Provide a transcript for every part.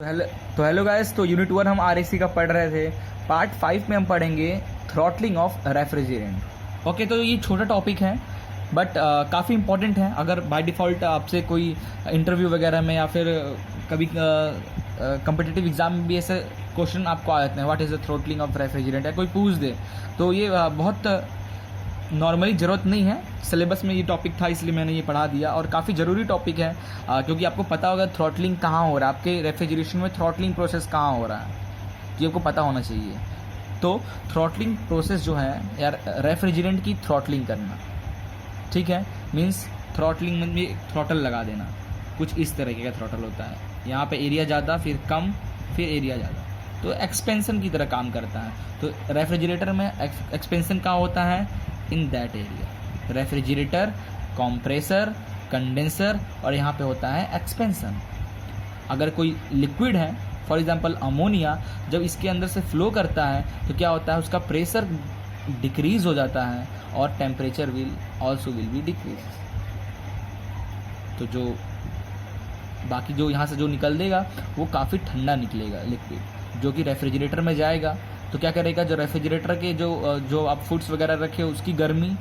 Hello hello guys. तो unit 1 हम RAC का पढ़ रहे थे। पार्ट 5 में हम पढ़ेंगे थ्रॉटलिंग ऑफ रेफ्रिजरेंट। ओके, तो ये छोटा टॉपिक है बट काफ़ी इंपॉर्टेंट है। अगर बाय डिफ़ॉल्ट आपसे कोई इंटरव्यू वगैरह में या फिर कभी कम्पिटिटिव एग्जाम में भी ऐसे क्वेश्चन आपको आ जाते हैं, what is the throttling of refrigerant, या कोई पूछ दे, तो ये बहुत नॉर्मली ज़रूरत नहीं है। सिलेबस में ये टॉपिक था इसलिए मैंने ये पढ़ा दिया, और काफ़ी ज़रूरी टॉपिक है क्योंकि आपको पता होगा थ्रॉटलिंग कहाँ हो रहा है, आपके रेफ्रिजरेशन में थ्रॉटलिंग प्रोसेस कहाँ हो रहा है, ये आपको पता होना चाहिए। तो थ्रॉटलिंग प्रोसेस जो है यार, रेफ्रिजरेंट की थ्रॉटलिंग करना, ठीक है, मीन्स थ्रॉटलिंग में थ्रॉटल लगा देना। कुछ इस तरीके का थ्रॉटल होता है, यहाँ पे एरिया ज़्यादा, फिर कम, फिर एरिया ज़्यादा, तो एक्सपेंशन की तरह काम करता है। तो रेफ्रिजरेटर में एक्सपेंशन कहाँ होता है? In that area. Refrigerator, compressor, condenser, और यहाँ पे होता है एक्सपेंशन। अगर कोई लिक्विड है, फॉर एग्जांपल अमोनिया, जब इसके अंदर से फ्लो करता है तो क्या होता है, उसका प्रेशर डिक्रीज हो जाता है और टेम्परेचर विल बी डिक्रीज। तो जो बाकी जो यहाँ से जो निकल देगा वो काफ़ी ठंडा निकलेगा लिक्विड, जो कि रेफ्रिजरेटर में जाएगा। तो क्या करेगा, जो रेफ्रिजरेटर के जो आप फूड्स वगैरह रखे हो उसकी गर्मी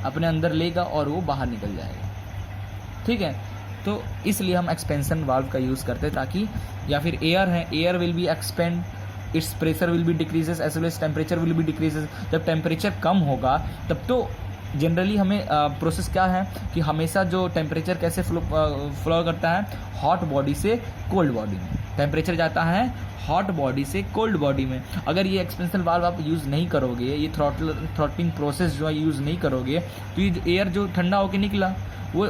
अपने अंदर लेगा और वो बाहर निकल जाएगा, ठीक है। तो इसलिए हम एक्सपेंशन वाल्व का यूज़ करते हैं, ताकि, या फिर एयर है, air will be expand, its pressure will be decreases as well as temperature will be decreases. जब टेम्परेचर कम होगा तब तो जनरली हमें प्रोसेस क्या है कि हमेशा जो टेम्परेचर कैसे फ्लो करता है, हॉट बॉडी से कोल्ड बॉडी में टेम्परेचर जाता है, हॉट बॉडी से कोल्ड बॉडी में। अगर ये एक्सपेंशन वाल्व आप यूज़ नहीं करोगे, ये थ्रॉटलिंग प्रोसेस जो है यूज़ नहीं करोगे, तो ये एयर जो ठंडा होकर निकला वो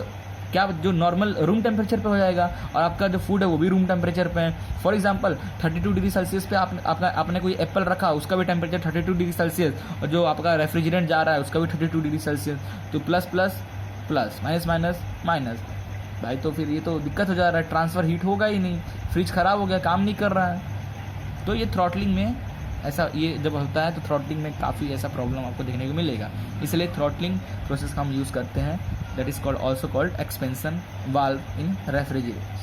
क्या, जो नॉर्मल रूम टेम्परेचर पे हो जाएगा, और आपका जो फूड है वो भी रूम टेम्परेचर पे है। फॉर एग्जांपल 32 डिग्री सेल्सियस पे आपने कोई एप्पल रखा, उसका भी टेम्परेचर 32 डिग्री सेल्सियस, और जो आपका रेफ्रिजरेंट जा रहा है उसका भी 32 डिग्री सेल्सियस। तो plus plus plus, minus minus minus, भाई तो फिर ये तो दिक्कत हो जा रहा है, ट्रांसफ़र हीट होगा ही नहीं, फ्रिज ख़राब हो गया, काम नहीं कर रहा है। तो ये थ्रॉटलिंग में ऐसा, ये जब होता है तो थ्रॉटलिंग में काफ़ी ऐसा प्रॉब्लम आपको देखने को मिलेगा। इसलिए थ्रॉटलिंग प्रोसेस का हम यूज़ करते हैं, that is called also called expansion valve in refrigerators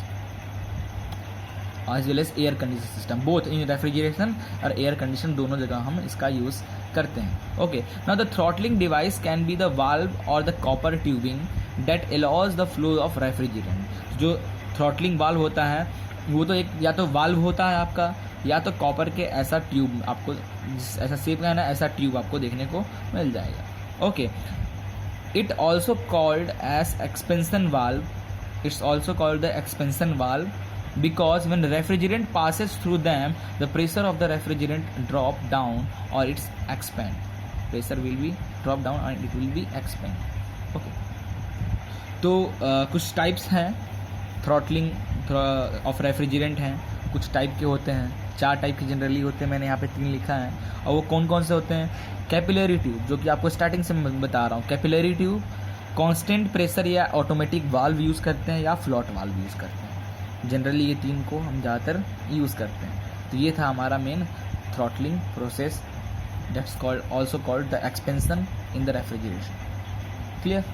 as well as air condition system. Both in refrigeration और एयर कंडीशन दोनों जगह हम इसका यूज़ करते हैं। Okay, now the throttling device can be the valve और the copper tubing that allows the flow of refrigerant. जो throttling valve होता है वो तो एक या तो वाल्व होता है आपका, या तो कॉपर के ऐसा ट्यूब, आपको ऐसा शेप का है ना, ऐसा ट्यूब आपको देखने को मिल जाएगा। Okay, it also called as expansion valve, it's also called the expansion valve because when refrigerant passes through them, the pressure of the refrigerant drop down or it's expand. Pressure will be drop down and it will be expand. Okay. तो कुछ types हैं throttling of refrigerant हैं, कुछ type के होते हैं, 4 type के generally होते हैं, मैंने यहाँ पे 3 लिखा है। और वो कौन कौन से होते हैं? कैपिलरी ट्यूब, जो कि आपको स्टार्टिंग से मैं बता रहा हूँ, कैपिलरी ट्यूब, कांस्टेंट प्रेशर या ऑटोमेटिक वाल्व यूज़ करते हैं, या फ्लॉट वाल्व यूज़ करते हैं। जनरली ये 3 को हम ज़्यादातर यूज़ करते हैं। तो ये था हमारा main throttling process, that's called also called the expansion in the refrigeration. Clear?